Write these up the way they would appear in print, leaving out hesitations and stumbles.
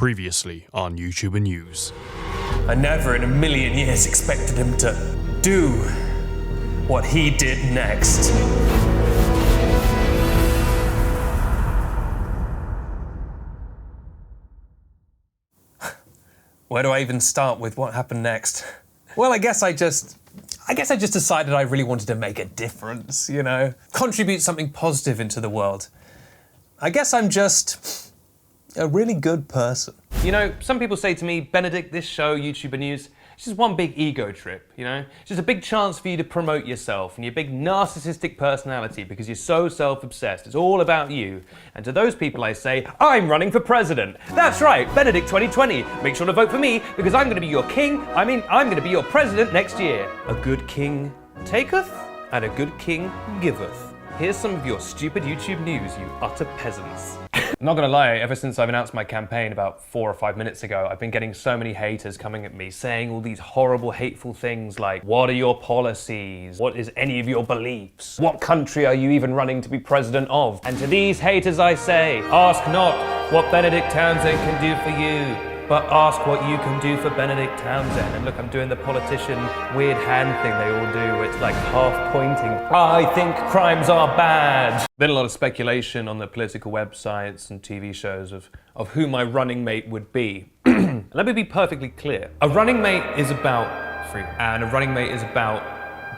Previously on YouTuber News. I never in a million years expected him to do what he did next. Where do I even start with what happened next? Well, I guess I just decided I really wanted to make a difference, you know? Contribute something positive into the world. I guess I'm just a really good person. You know, some people say to me, Benedict, this show, YouTuber News, it's just one big ego trip, you know? It's just a big chance for you to promote yourself and your big narcissistic personality because you're so self-obsessed. It's all about you. And to those people I say, I'm running for president. That's right, Benedict 2020. Make sure to vote for me because I'm gonna be your king. I'm gonna be your president next year. A good king taketh and a good king giveth. Here's some of your stupid YouTube news, you utter peasants. I'm not gonna lie, ever since I've announced my campaign about 4 or 5 minutes ago, I've been getting so many haters coming at me, saying all these horrible, hateful things like, what are your policies? What is any of your beliefs? What country are you even running to be president of? And to these haters I say, ask not what Benedict Townsend can do for you, but ask what you can do for Benedict Townsend. And look, I'm doing the politician weird hand thing they all do. It's like half pointing. I think crimes are bad. Been a lot of speculation on the political websites and TV shows of who my running mate would be. Let me be perfectly clear. A running mate is about freedom, and a running mate is about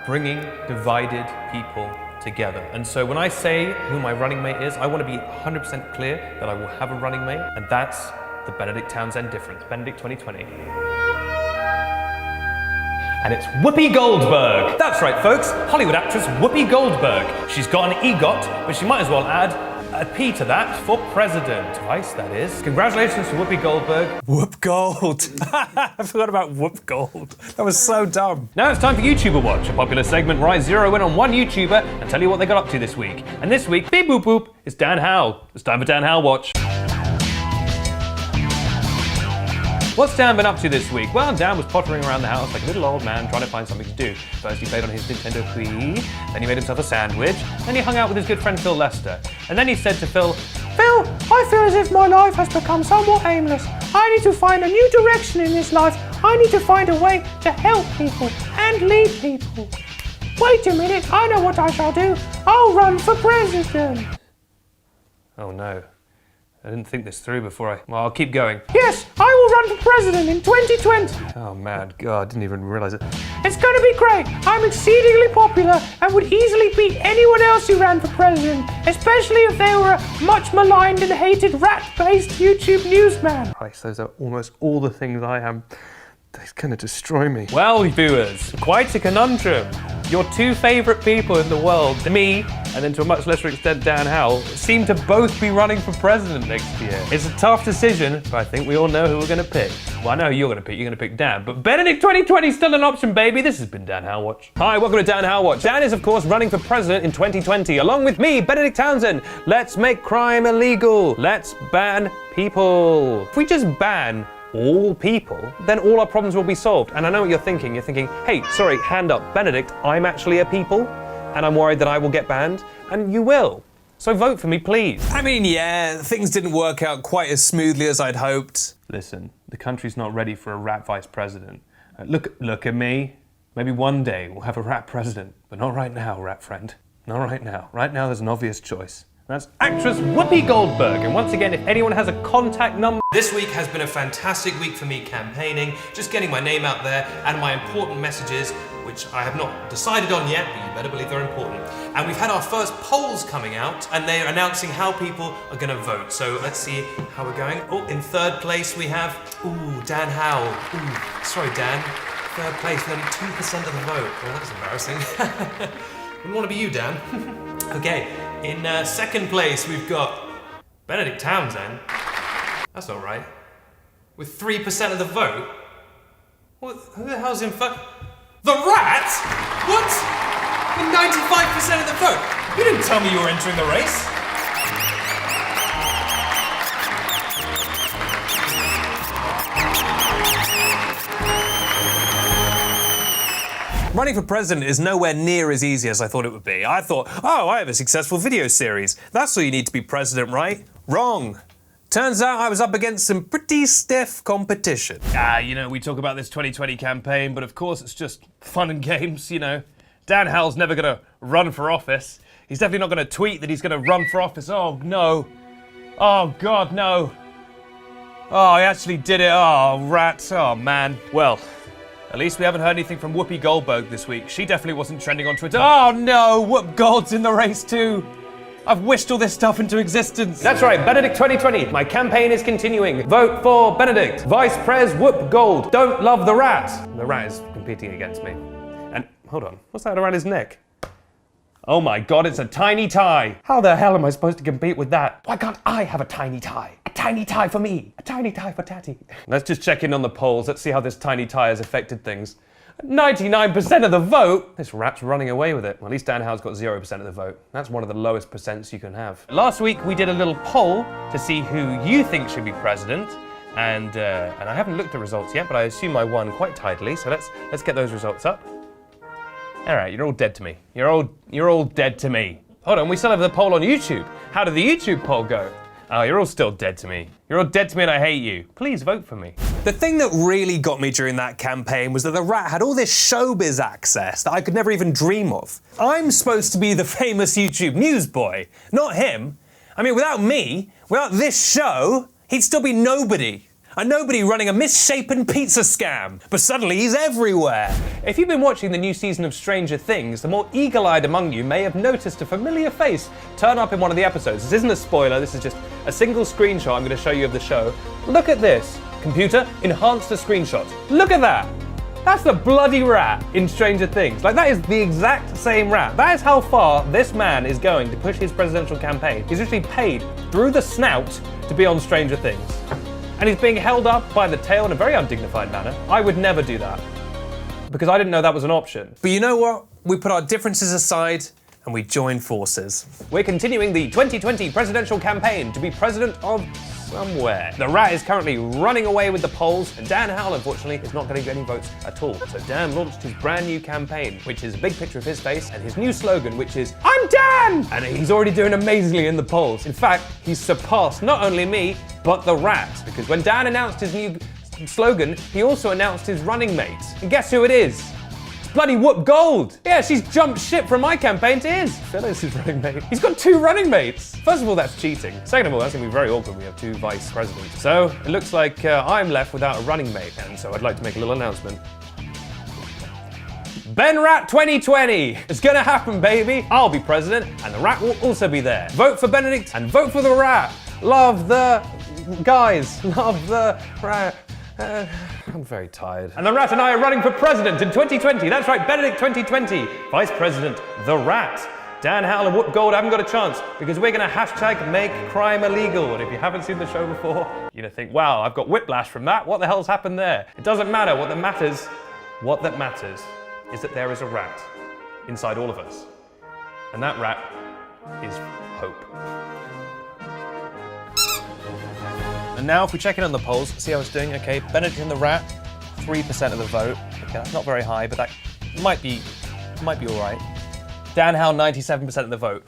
bringing divided people together. And so when I say who my running mate is, I want to be 100% clear that I will have a running mate, and that's the Benedict Townsend difference, Benedict 2020. And it's Whoopi Goldberg. That's right, folks, Hollywood actress Whoopi Goldberg. She's got an EGOT, but she might as well add a P to that for president. Twice, that is. Congratulations to Whoopi Goldberg. Whoop Gold. I forgot about Whoop Gold. That was so dumb. Now it's time for YouTuber Watch, a popular segment where I zero in on one YouTuber and tell you what they got up to this week. And this week, beep boop boop, it's Dan Howe. It's time for Dan Howe Watch. What's Dan been up to this week? Well, Dan was pottering around the house like a little old man trying to find something to do. First he played on his Nintendo Wii, then he made himself a sandwich, then he hung out with his good friend Phil Lester. And then he said to Phil, Phil, I feel as if my life has become somewhat aimless. I need to find a new direction in this life. I need to find a way to help people and lead people. Wait a minute, I know what I shall do. I'll run for president. Oh no. I didn't think this through before well, I'll keep going. Yes, I will run for president in 2020. Oh man, God, I didn't even realize it. It's gonna be great. I'm exceedingly popular and would easily beat anyone else who ran for president, especially if they were a much maligned and hated rat-based YouTube newsman. Christ, those are almost all the things I am. They're gonna destroy me. Well, viewers, quite a conundrum. Your two favourite people in the world, me, and then to a much lesser extent Dan Howe, seem to both be running for president next year. It's a tough decision, but I think we all know who we're gonna pick. Well, I know who you're gonna pick, you're gonna pick Dan, but Benedict 2020 is still an option, baby. This has been Dan Howe Watch. Hi, welcome to Dan Howe Watch. Dan is, of course, running for president in 2020, along with me, Benedict Townsend. Let's make crime illegal. Let's ban people. If we just ban all people, then all our problems will be solved. And I know what you're thinking. You're thinking, hey, sorry, hand up, Benedict, I'm actually a people, and I'm worried that I will get banned, and you will. So vote for me, please. I mean, yeah, things didn't work out quite as smoothly as I'd hoped. Listen, the country's not ready for a rat vice president. Look at me. Maybe one day we'll have a rat president, but not right now, rat friend. Not right now. Right now there's an obvious choice. That's actress Whoopi Goldberg. And once again, if anyone has a contact number... This week has been a fantastic week for me campaigning, just getting my name out there and my important messages, which I have not decided on yet, but you better believe they're important. And we've had our first polls coming out, and they're announcing how people are gonna vote. So let's see how we're going. Oh, in third place we have, Dan Howe. Sorry, Dan. Third place, nearly 2% of the vote. Well, that's embarrassing. Wouldn't want to be you, Dan. Okay. In second place, we've got Benedict Townsend. That's not right. With 3% of the vote? Who the hell's in first? The rat? What? With 95% of the vote? You didn't tell me you were entering the race. Running for president is nowhere near as easy as I thought it would be. I thought, oh, I have a successful video series. That's all you need to be president, right? Wrong. Turns out I was up against some pretty stiff competition. We talk about this 2020 campaign, but of course it's just fun and games, Dan Howell's never gonna run for office. He's definitely not gonna tweet that he's gonna run for office. Oh, no. Oh, God, no. Oh, I actually did it. Oh, rats. Oh, man. Well, at least we haven't heard anything from Whoopi Goldberg this week. She definitely wasn't trending on Twitter. Oh, no. Whoop Gold's in the race, too. I've wished all this stuff into existence. That's right, Benedict 2020. My campaign is continuing. Vote for Benedict. Vice Pres Whoop Gold. Don't love the rat. The rat is competing against me. And hold on, what's that around his neck? Oh my God, it's a tiny tie. How the hell am I supposed to compete with that? Why can't I have a tiny tie? A tiny tie for me. A tiny tie for Tatty. Let's just check in on the polls. Let's see how this tiny tie has affected things. 99% of the vote? This rat's running away with it. Well, at least Dan Howell's got 0% of the vote. That's one of the lowest percents you can have. Last week we did a little poll to see who you think should be president. And I haven't looked at the results yet, but I assume I won quite tidily. So let's get those results up. All right, you're all dead to me. You're all dead to me. Hold on, we still have the poll on YouTube. How did the YouTube poll go? Oh, you're all still dead to me. You're all dead to me and I hate you. Please vote for me. The thing that really got me during that campaign was that the rat had all this showbiz access that I could never even dream of. I'm supposed to be the famous YouTube news boy, not him. I mean, without me, without this show, he'd still be nobody. A nobody running a misshapen pizza scam. But suddenly he's everywhere. If you've been watching the new season of Stranger Things, the more eagle-eyed among you may have noticed a familiar face turn up in one of the episodes. This isn't a spoiler, this is just a single screenshot I'm going to show you of the show. Look at this. Computer, enhance the screenshot. Look at that. That's the bloody rat in Stranger Things. Like, that is the exact same rat. That is how far this man is going to push his presidential campaign. He's actually paid through the snout to be on Stranger Things. And he's being held up by the tail in a very undignified manner. I would never do that, because I didn't know that was an option. But you know what? We put our differences aside and we join forces. We're continuing the 2020 presidential campaign to be president of somewhere. The rat is currently running away with the polls, and Dan Howell, unfortunately, is not getting any votes at all. So Dan launched his brand new campaign, which is a big picture of his face, and his new slogan, which is, I'm Dan! And he's already doing amazingly in the polls. In fact, he's surpassed not only me, but the rat. Because when Dan announced his new slogan, he also announced his running mate. And guess who it is? Bloody Whoop Gold! Yeah, she's jumped ship from my campaign to his. Phyllis is running mate. He's got 2 running mates. First of all, that's cheating. Second of all, that's gonna be very awkward when we have 2 vice presidents. So, it looks like I'm left without a running mate, and so I'd like to make a little announcement. Ben Rat 2020! It's gonna happen, baby! I'll be president, and the rat will also be there. Vote for Benedict, and vote for the rat! Love the guys! Love the rat! I'm very tired. And the rat and I are running for president in 2020. That's right, Benedict 2020. Vice President, the rat. Dan Howell and Whoop Gold haven't got a chance because we're going to hashtag make crime illegal. And if you haven't seen the show before, you're going to think, wow, I've got whiplash from that. What the hell's happened there? It doesn't matter. What that matters is that there is a rat inside all of us. And that rat is hope. And now if we check in on the polls, see how it's doing. Okay, Benedict and the rat, 3% of the vote. Okay, that's not very high, but that might be all right. Dan Howell, 97% of the vote.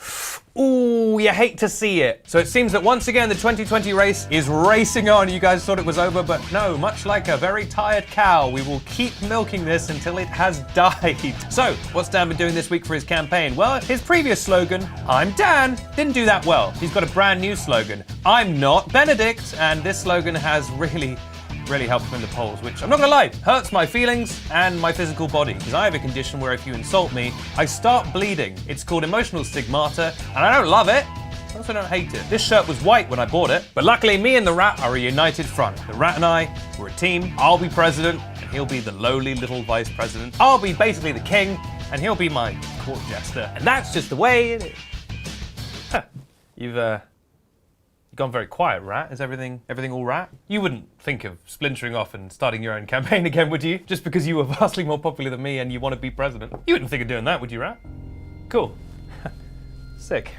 Ooh, you hate to see it. So it seems that once again, the 2020 race is racing on. You guys thought it was over, but no, much like a very tired cow, we will keep milking this until it has died. So, what's Dan been doing this week for his campaign? Well, his previous slogan, I'm Dan, didn't do that well. He's got a brand new slogan, I'm not Benedict, and this slogan has really helped him in the polls, which I'm not gonna lie, hurts my feelings and my physical body, because I have a condition where if you insult me, I start bleeding. It's called emotional stigmata, and I don't love it, I also don't hate it. This shirt was white when I bought it, but luckily me and the rat are a united front. The rat and I, we're a team. I'll be president, and he'll be the lowly little vice president. I'll be basically the king, and he'll be my court jester. And that's just the way it is. Huh. You've gone very quiet, rat. Is everything all right? You wouldn't think of splintering off and starting your own campaign again, would you? Just because you were vastly more popular than me and you want to be president. You wouldn't think of doing that, would you, rat? Cool. Sick.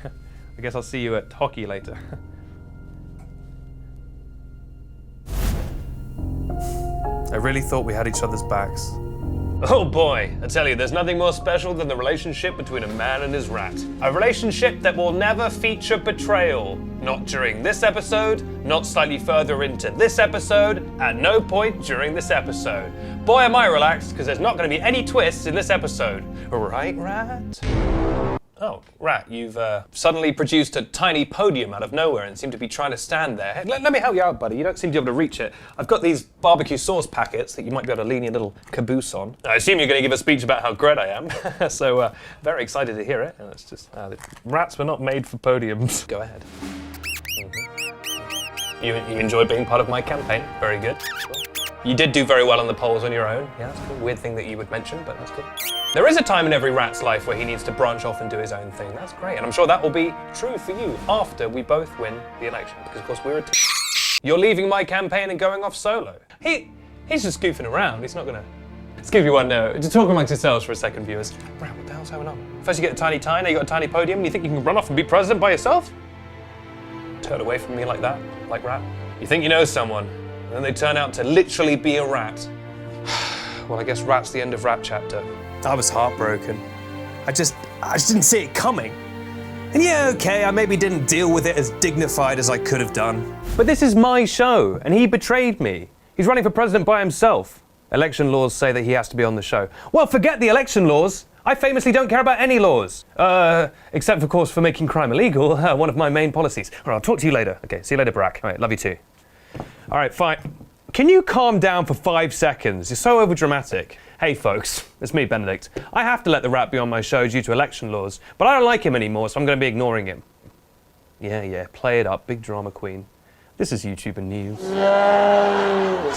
I guess I'll see you at hockey later. I really thought we had each other's backs. Oh boy, I tell you, there's nothing more special than the relationship between a man and his rat. A relationship that will never feature betrayal. Not during this episode, not slightly further into this episode, at no point during this episode. Boy, am I relaxed, because there's not going to be any twists in this episode. Right, Rat? Oh, Rat, you've suddenly produced a tiny podium out of nowhere and seem to be trying to stand there. Hey, let me help you out, buddy. You don't seem to be able to reach it. I've got these barbecue sauce packets that you might be able to lean your little caboose on. I assume you're going to give a speech about how great I am. So, very excited to hear it. And it's just, rats were not made for podiums. Go ahead. You enjoyed being part of my campaign. Very good. You did do very well on the polls on your own. Yeah, that's cool. Weird thing that you would mention, but that's cool. There is a time in every rat's life where he needs to branch off and do his own thing. That's great. And I'm sure that will be true for you after we both win the election. Because, of course, we're a team. You're leaving my campaign and going off solo. He's just goofing around. He's not going to... Let's give you one note. To talk amongst yourselves for a second, viewers. Rat, what the hell's going on? First you get a tiny tie, now you got a tiny podium, and you think you can run off and be president by yourself? Turn away from me like that, like Rat. You think you know someone, and then they turn out to literally be a rat. Well, I guess Rat's the end of Rat chapter. I was heartbroken. I just didn't see it coming. And yeah, okay, I maybe didn't deal with it as dignified as I could have done. But this is my show, and he betrayed me. He's running for president by himself. Election laws say that he has to be on the show. Well, forget the election laws. I famously don't care about any laws. Except, of course, for making crime illegal, one of my main policies. All right, I'll talk to you later. Okay, see you later, Barack. All right, love you too. All right, fine. Can you calm down for 5 seconds? You're so overdramatic. Hey folks, it's me, Benedict. I have to let the rat be on my show due to election laws, but I don't like him anymore, so I'm going to be ignoring him. Yeah, play it up, big drama queen. This is YouTube and news.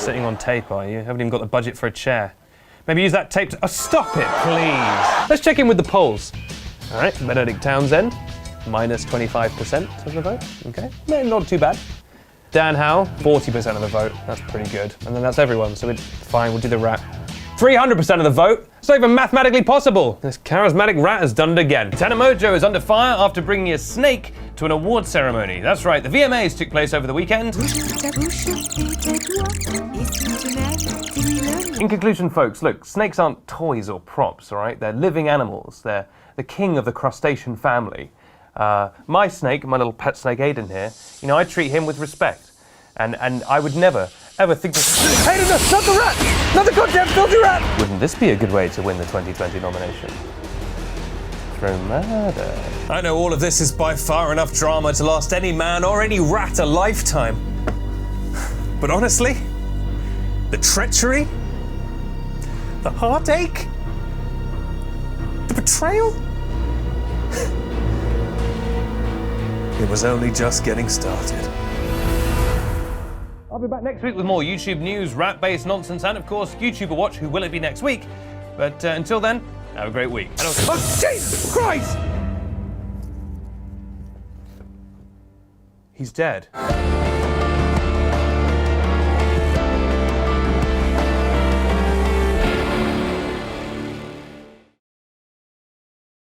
Sitting on tape, are you? Haven't even got the budget for a chair. Maybe use that tape to... Oh, stop it, please! Let's check in with the polls. All right, Benedict Townsend, minus 25% of the vote. Okay, yeah, not too bad. Dan Howe, 40% of the vote. That's pretty good. And then that's everyone, so it's fine, we'll do the rat. 300% of the vote. It's not even mathematically possible. This charismatic rat has done it again. Tana Mojo is under fire after bringing a snake to an award ceremony. That's right, the VMAs took place over the weekend. In conclusion, folks, look, snakes aren't toys or props, all right? They're living animals. They're the king of the crustacean family. My snake, my little pet snake Aiden here, you know, I treat him with respect. And I would never, ever think that... Aiden, not the rat! Not the goddamn filthy rat! Wouldn't this be a good way to win the 2020 nomination? Throw murder. I know all of this is by far enough drama to last any man or any rat a lifetime. But honestly, the treachery, the heartache, the betrayal, it was only just getting started. I'll be back next week with more YouTube news, rat-based nonsense, and of course, YouTuber Watch, Who Will It Be Next Week? But until then, have a great week. And oh, Jesus Christ! He's dead.